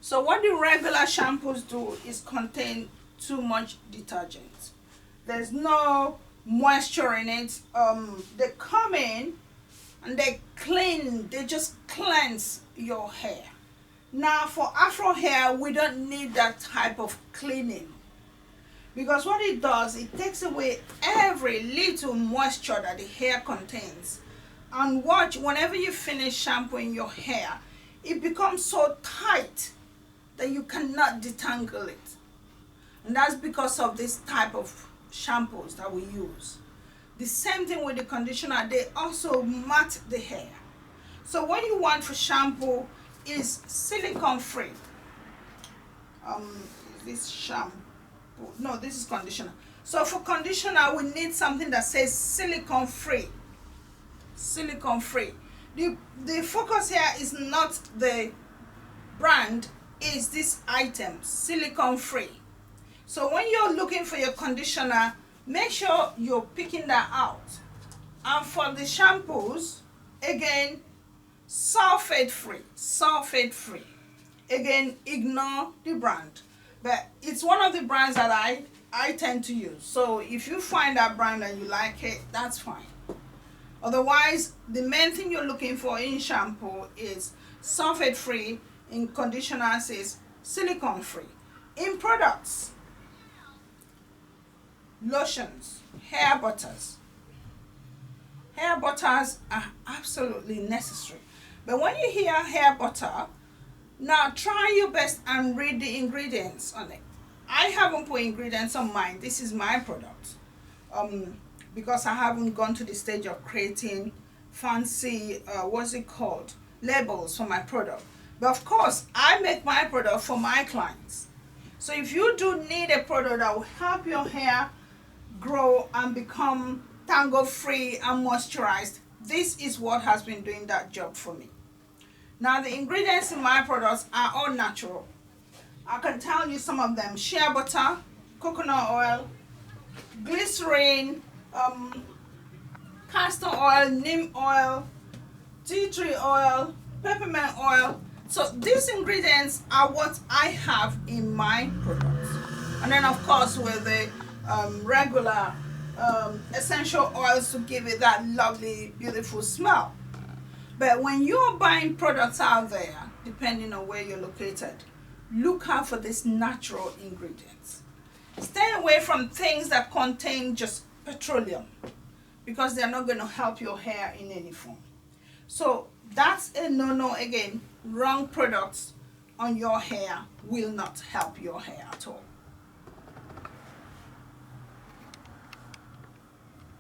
So what the regular shampoos do is contain too much detergent. There's no moisture in it. They come in and they just cleanse your hair. Now for Afro hair, we don't need that type of cleaning, because what it does, it takes away every little moisture that the hair contains. And watch, whenever you finish shampooing your hair, it becomes so tight that you cannot detangle it. And that's because of this type of shampoos that we use. The same thing with the conditioner, they also mat the hair. So what you want for shampoo is silicone free. This shampoo, no, this is conditioner. So for conditioner, we need something that says silicone free. Silicone free. The focus here is not the brand, is this item, silicone free. So when you're looking for your conditioner, make sure you're picking that out. And for the shampoos, again, sulfate free. Again, ignore the brand, but it's one of the brands that I tend to use. So if you find that brand and you like it, that's fine. Otherwise, the main thing you're looking for in shampoo is sulfate free. In conditioners is silicone free. In products, lotions, hair butters. Hair butters are absolutely necessary. But when you hear hair butter, now try your best and read the ingredients on it. I haven't put ingredients on mine. This is my product. Because I haven't gone to the stage of creating fancy, labels for my product. But of course, I make my product for my clients. So if you do need a product that will help your hair grow and become tangle free and moisturized, this is what has been doing that job for me. Now the ingredients in my products are all natural. I can tell you some of them: shea butter, coconut oil, glycerin, castor oil, neem oil, tea tree oil, peppermint oil. So these ingredients are what I have in my products. And then of course with the regular essential oils to give it that lovely, beautiful smell. But when you're buying products out there, depending on where you're located, look out for these natural ingredients. Stay away from things that contain just petroleum, because they're not going to help your hair in any form. So that's a no-no again. Wrong products on your hair will not help your hair at all.